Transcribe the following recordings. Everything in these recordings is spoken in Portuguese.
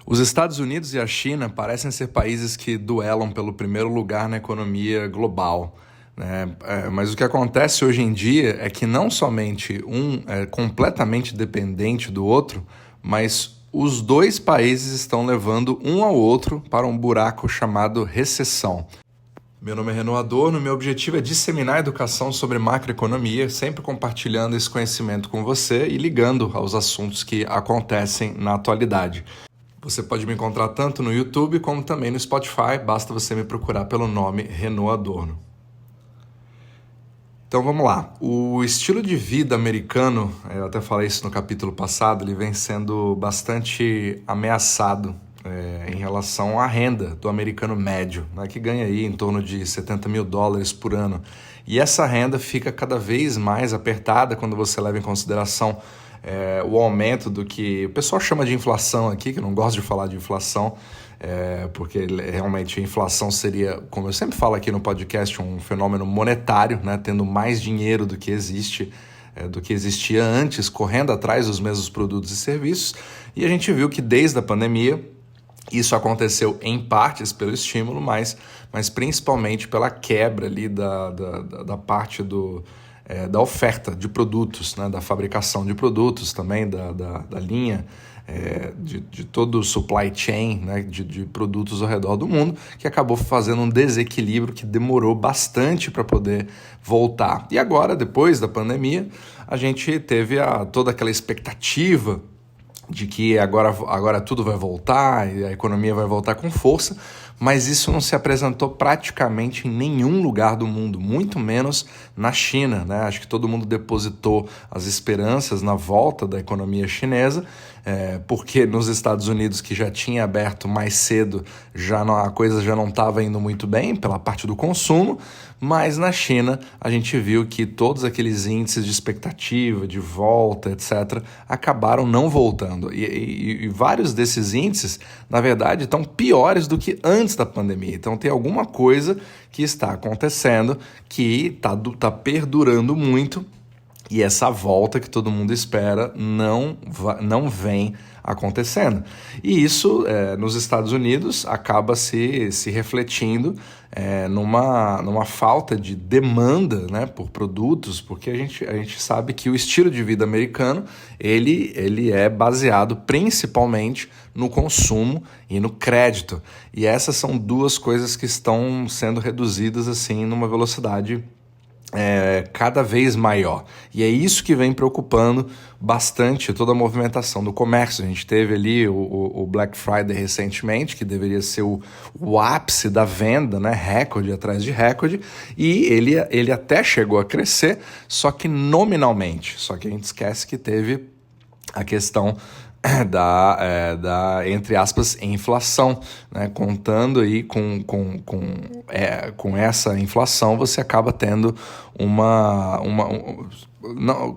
Os Estados Unidos e a China parecem ser países que duelam pelo primeiro lugar na economia global, né? Mas o que acontece hoje em dia é que não somente um é completamente dependente do outro, mas os dois países estão levando um ao outro para um buraco chamado recessão. Meu nome é Renan Adorno e meu objetivo é disseminar a educação sobre macroeconomia, sempre compartilhando esse conhecimento com você e ligando aos assuntos que acontecem na atualidade. Você pode me encontrar tanto no YouTube como também no Spotify, basta você me procurar pelo nome Renan Adorno. Então vamos lá, o estilo de vida americano, eu até falei isso no capítulo passado, ele vem sendo bastante ameaçado em relação à renda do americano médio, né, que ganha aí em torno de $70 mil por ano. E essa renda fica cada vez mais apertada quando você leva em consideração o aumento do que o pessoal chama de inflação aqui, que eu não gosto de falar de inflação, porque realmente a inflação seria, como eu sempre falo aqui no podcast, um fenômeno monetário, né, tendo mais dinheiro do que existia antes, correndo atrás dos mesmos produtos e serviços. E a gente viu que desde a pandemia isso aconteceu em partes pelo estímulo, mas principalmente pela quebra ali da parte da oferta de produtos, né, da fabricação de produtos também, da linha de todo o supply chain, né, de produtos ao redor do mundo, que acabou fazendo um desequilíbrio que demorou bastante para poder voltar. E agora, depois da pandemia, a gente teve toda aquela expectativa de que agora tudo vai voltar e a economia vai voltar com força, mas isso não se apresentou praticamente em nenhum lugar do mundo, muito menos na China, né? Acho que todo mundo depositou as esperanças na volta da economia chinesa, porque nos Estados Unidos, que já tinha aberto mais cedo, a coisa já não estava indo muito bem pela parte do consumo, mas na China a gente viu que todos aqueles índices de expectativa, de volta, etc., acabaram não voltando. E vários desses índices, na verdade, estão piores do que antes da pandemia. Então tem alguma coisa que está acontecendo que está perdurando muito, e essa volta que todo mundo espera não vem acontecendo. E isso, nos Estados Unidos, acaba se refletindo numa falta de demanda, né, por produtos, porque a gente sabe que o estilo de vida americano ele é baseado principalmente no consumo e no crédito. E essas são duas coisas que estão sendo reduzidas assim numa velocidade cada vez maior. E é isso que vem preocupando bastante toda a movimentação do comércio. A gente teve ali o Black Friday recentemente, que deveria ser o ápice da venda, né? Recorde atrás de recorde, e ele até chegou a crescer, só que nominalmente. Só que a gente esquece que teve a questão da entre aspas, inflação, né? Contando aí com essa inflação, você acaba tendo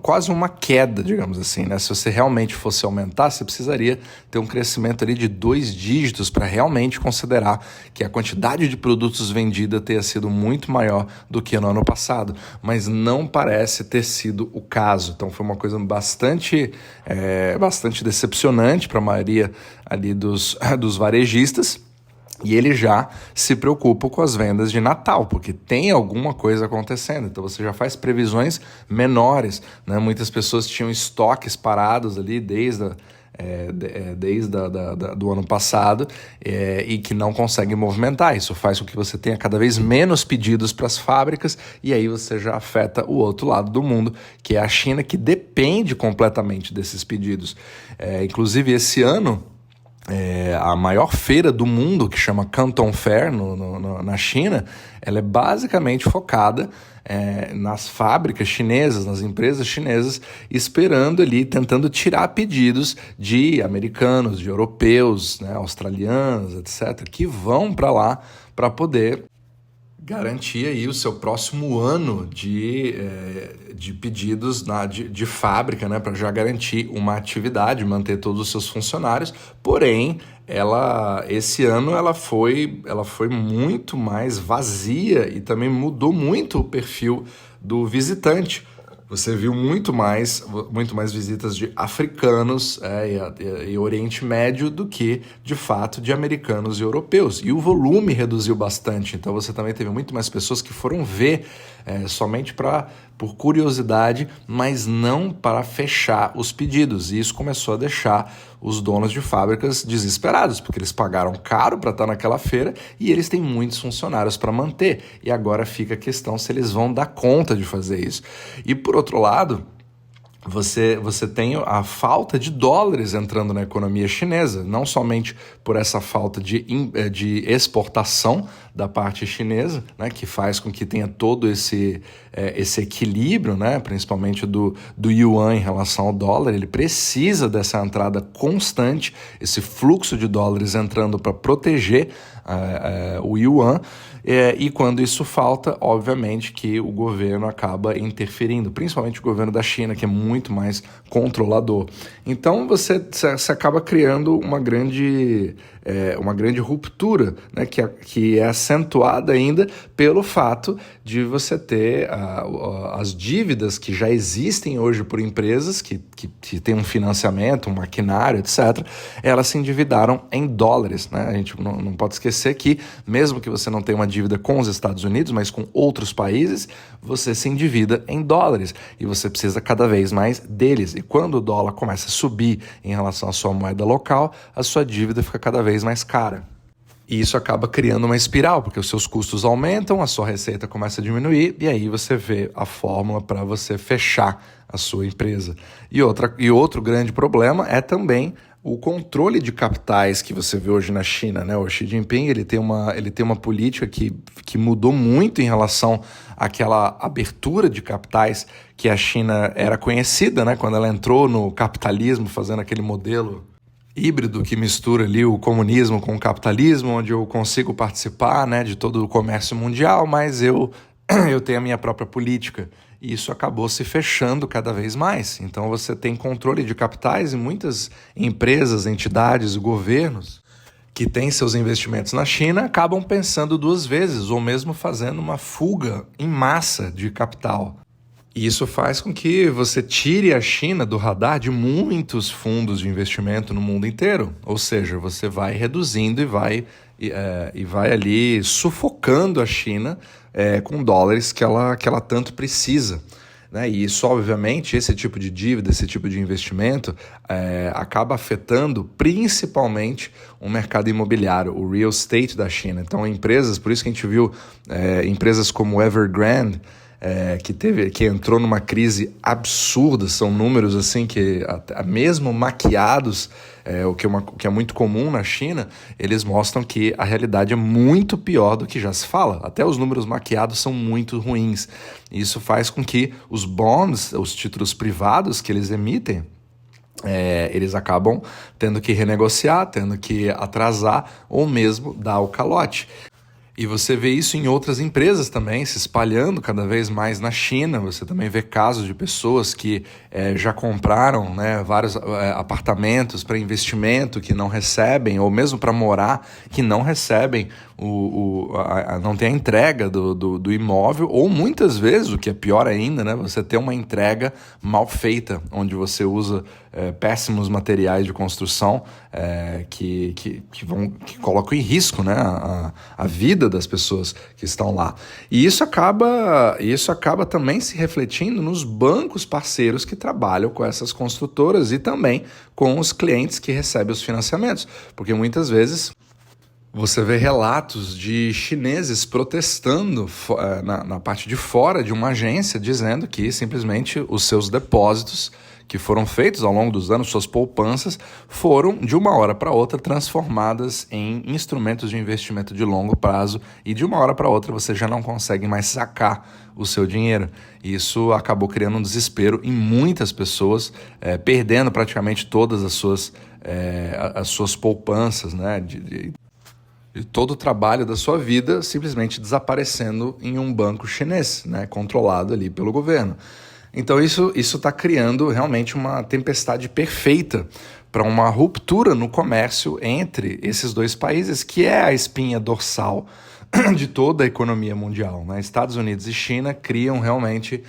quase uma queda, digamos assim, né? Se você realmente fosse aumentar, você precisaria ter um crescimento ali de 2 dígitos para realmente considerar que a quantidade de produtos vendida tenha sido muito maior do que no ano passado, mas não parece ter sido o caso. Então foi uma coisa bastante decepcionante para a maioria ali dos varejistas. E ele já se preocupa com as vendas de Natal, porque tem alguma coisa acontecendo. Então você já faz previsões menores, né? Muitas pessoas tinham estoques parados ali desde do ano passado e que não conseguem movimentar. Isso faz com que você tenha cada vez menos pedidos para as fábricas, e aí você já afeta o outro lado do mundo, que é a China, que depende completamente desses pedidos. Inclusive esse ano, a maior feira do mundo, que chama Canton Fair na China, ela é basicamente focada nas fábricas chinesas, nas empresas chinesas, esperando ali, tentando tirar pedidos de americanos, de europeus, né, australianos, etc., que vão para lá para poder garantir aí o seu próximo ano de pedidos de fábrica, né, para já garantir uma atividade, manter todos os seus funcionários. Porém, esse ano ela foi muito mais vazia e também mudou muito o perfil do visitante. Você viu muito mais visitas de africanos e Oriente Médio do que, de fato, de americanos e europeus. E o volume reduziu bastante. Então você também teve muito mais pessoas que foram ver somente por curiosidade, mas não para fechar os pedidos. E isso começou a deixar os donos de fábricas desesperados, porque eles pagaram caro para estar naquela feira e eles têm muitos funcionários para manter. E agora fica a questão se eles vão dar conta de fazer isso. E por outro lado, você tem a falta de dólares entrando na economia chinesa, não somente por essa falta de exportação da parte chinesa, né, que faz com que tenha todo esse equilíbrio, né, principalmente do yuan em relação ao dólar. Ele precisa dessa entrada constante, esse fluxo de dólares entrando para proteger o yuan. E quando isso falta, obviamente que o governo acaba interferindo, principalmente o governo da China, que é muito mais controlador. Então você acaba criando uma grande ruptura, né, que é acentuada ainda pelo fato de você ter as dívidas que já existem hoje por empresas que têm um financiamento, um maquinário, etc. Elas se endividaram em dólares, né? A gente não pode esquecer que, mesmo que você não tenha uma dívida com os Estados Unidos, mas com outros países, você se endivida em dólares e você precisa cada vez mais deles. E quando o dólar começa a subir em relação à sua moeda local, a sua dívida fica cada vez mais cara. E isso acaba criando uma espiral, porque os seus custos aumentam, a sua receita começa a diminuir e aí você vê a fórmula para você fechar a sua empresa. E outro grande problema é também o controle de capitais que você vê hoje na China, né? O Xi Jinping ele tem uma política que mudou muito em relação àquela abertura de capitais que a China era conhecida, né? Quando ela entrou no capitalismo, fazendo aquele modelo híbrido que mistura ali o comunismo com o capitalismo, onde eu consigo participar, né, de todo o comércio mundial, mas eu tenho a minha própria política. E isso acabou se fechando cada vez mais. Então você tem controle de capitais e muitas empresas, entidades e governos que têm seus investimentos na China acabam pensando duas vezes ou mesmo fazendo uma fuga em massa de capital. E isso faz com que você tire a China do radar de muitos fundos de investimento no mundo inteiro. Ou seja, você vai reduzindo e vai ali sufocando a China com dólares que ela tanto precisa. Né? E isso, obviamente, esse tipo de dívida, esse tipo de investimento acaba afetando principalmente o mercado imobiliário, o real estate da China. Então, empresas, por isso que a gente viu empresas como Evergrande, que entrou numa crise absurda, são números assim que mesmo maquiados, o que é muito comum na China, eles mostram que a realidade é muito pior do que já se fala. Até os números maquiados são muito ruins. Isso faz com que os bonds, os títulos privados que eles emitem, eles acabam tendo que renegociar, tendo que atrasar ou mesmo dar o calote. E você vê isso em outras empresas também, se espalhando cada vez mais na China. Você também vê casos de pessoas que já compraram, né, vários apartamentos para investimento que não recebem, ou mesmo para morar, que não recebem, não tem a entrega do imóvel, ou muitas vezes, o que é pior ainda, né, você tem uma entrega mal feita, onde você usa péssimos materiais de construção que colocam em risco, né, a vida das pessoas que estão lá. E isso acaba também se refletindo nos bancos parceiros que trabalham com essas construtoras e também com os clientes que recebem os financiamentos, porque muitas vezes você vê relatos de chineses protestando na parte de fora de uma agência, dizendo que simplesmente os seus depósitos que foram feitos ao longo dos anos, suas poupanças, foram de uma hora para outra transformadas em instrumentos de investimento de longo prazo e de uma hora para outra você já não consegue mais sacar o seu dinheiro. Isso acabou criando um desespero em muitas pessoas, perdendo praticamente todas as suas poupanças, né? De todo o trabalho da sua vida simplesmente desaparecendo em um banco chinês, né, controlado ali pelo governo. Então isso está criando realmente uma tempestade perfeita para uma ruptura no comércio entre esses dois países, que é a espinha dorsal de toda a economia mundial, né? Estados Unidos e China criam realmente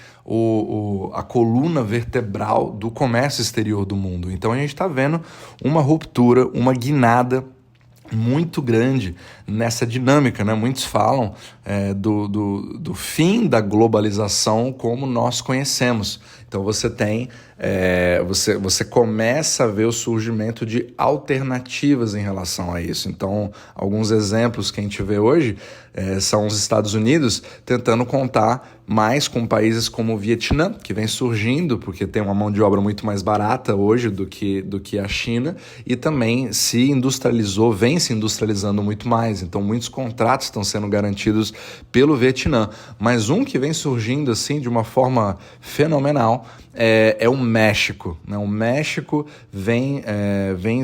a coluna vertebral do comércio exterior do mundo. Então a gente está vendo uma ruptura, uma guinada muito grande nessa dinâmica, né? Muitos falam do fim da globalização como nós conhecemos. Então você tem, você começa a ver o surgimento de alternativas em relação a isso. Então, alguns exemplos que a gente vê hoje são os Estados Unidos tentando contar mais com países como o Vietnã, que vem surgindo porque tem uma mão de obra muito mais barata hoje do que a China, e também se industrializou, vem se industrializando muito mais. Então, muitos contratos estão sendo garantidos pelo Vietnã. Mas um que vem surgindo assim de uma forma fenomenal é o México, né? O México vem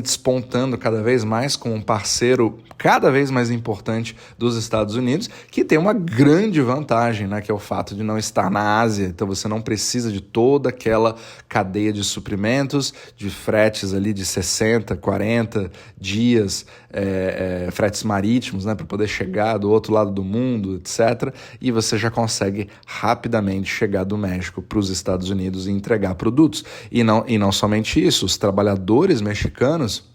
despontando cada vez mais como um parceiro cada vez mais importante dos Estados Unidos, que tem uma grande vantagem, né? Que é o fato de não estar na Ásia. Então você não precisa de toda aquela cadeia de suprimentos, de fretes ali de 60, 40 dias, fretes marítimos, né? Para poder chegar do outro lado do mundo, etc. E você já consegue rapidamente chegar do México para os Estados Unidos e entregar produtos. E não somente isso, os trabalhadores mexicanos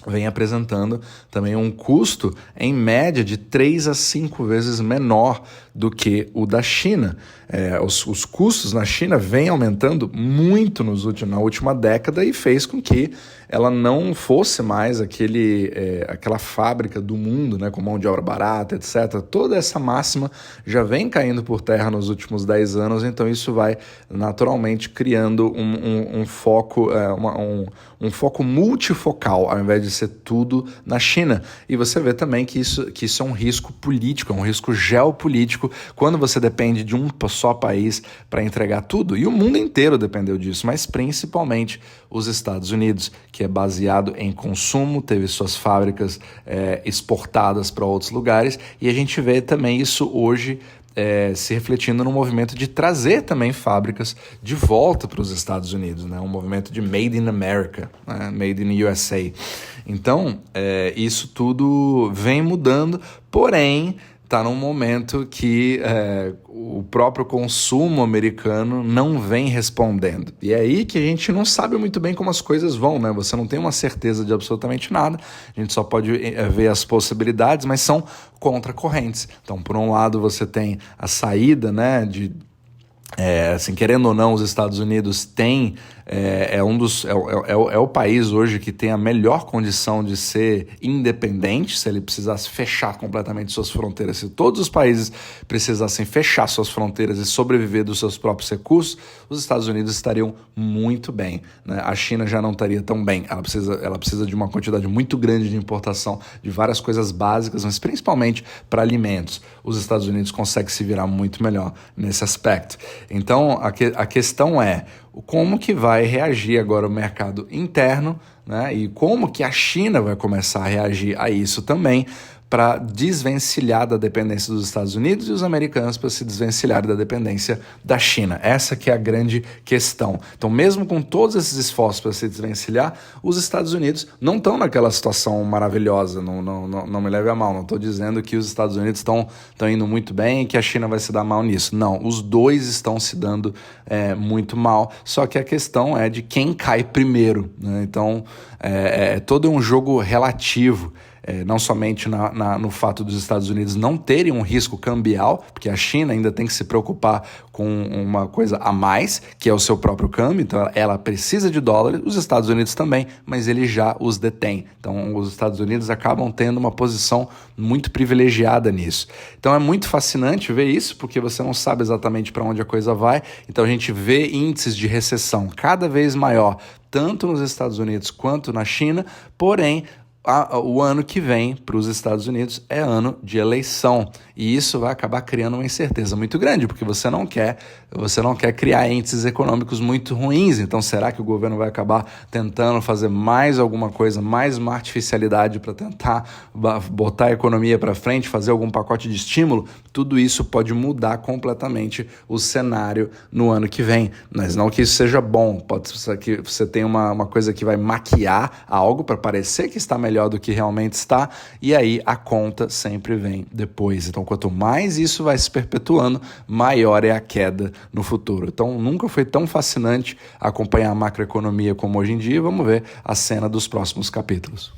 vem apresentando também um custo, em média, de 3 a 5 vezes menor do que o da China. Os custos na China vêm aumentando muito na última década e fez com que ela não fosse mais aquela fábrica do mundo, né, com mão de obra barata, etc. Toda essa máxima já vem caindo por terra nos últimos 10 anos, então isso vai naturalmente criando um foco, um foco multifocal, ao invés de ser tudo na China. E você vê também que isso é um risco político, é um risco geopolítico, quando você depende de um só país para entregar tudo. E o mundo inteiro dependeu disso, mas principalmente os Estados Unidos, que é baseado em consumo, teve suas fábricas exportadas para outros lugares, e a gente vê também isso hoje se refletindo no movimento de trazer também fábricas de volta para os Estados Unidos, né? Um movimento de Made in America, né? Made in USA. Então, isso tudo vem mudando, porém, está num momento que o próprio consumo americano não vem respondendo. E é aí que a gente não sabe muito bem como as coisas vão, né? Você não tem uma certeza de absolutamente nada, a gente só pode ver as possibilidades, mas são contracorrentes. Então, por um lado, você tem a saída, né, assim, querendo ou não, os Estados Unidos têm é o país hoje que tem a melhor condição de ser independente. Se ele precisasse fechar completamente suas fronteiras, se todos os países precisassem fechar suas fronteiras e sobreviver dos seus próprios recursos, os Estados Unidos estariam muito bem, né? A China já não estaria tão bem. Ela precisa de uma quantidade muito grande de importação de várias coisas básicas, mas principalmente para alimentos. Os Estados Unidos conseguem se virar muito melhor nesse aspecto. Então, a questão é como que vai reagir agora o mercado interno, né? E como que a China vai começar a reagir a isso também, para desvencilhar da dependência dos Estados Unidos e os americanos para se desvencilharem da dependência da China. Essa que é a grande questão. Então, mesmo com todos esses esforços para se desvencilhar, os Estados Unidos não estão naquela situação maravilhosa, não me leve a mal, não estou dizendo que os Estados Unidos estão indo muito bem e que a China vai se dar mal nisso. Não, os dois estão se dando muito mal, só que a questão é de quem cai primeiro, né? Então, todo um jogo relativo. Não somente no fato dos Estados Unidos não terem um risco cambial, porque a China ainda tem que se preocupar com uma coisa a mais, que é o seu próprio câmbio, então ela precisa de dólares, os Estados Unidos também, mas ele já os detém. Então os Estados Unidos acabam tendo uma posição muito privilegiada nisso. Então é muito fascinante ver isso, porque você não sabe exatamente para onde a coisa vai. Então a gente vê índices de recessão cada vez maior, tanto nos Estados Unidos quanto na China, porém o ano que vem para os Estados Unidos é ano de eleição, e isso vai acabar criando uma incerteza muito grande, porque você não quer criar índices econômicos muito ruins. Então, será que o governo vai acabar tentando fazer mais alguma coisa, mais uma artificialidade para tentar botar a economia para frente, fazer algum pacote de estímulo? Tudo isso pode mudar completamente o cenário no ano que vem, mas não que isso seja bom. Pode ser que você tenha uma coisa que vai maquiar algo para parecer que está melhor do que realmente está, e aí a conta sempre vem depois. Então, quanto mais isso vai se perpetuando, maior é a queda no futuro. Então, nunca foi tão fascinante acompanhar a macroeconomia como hoje em dia. Vamos ver a cena dos próximos capítulos.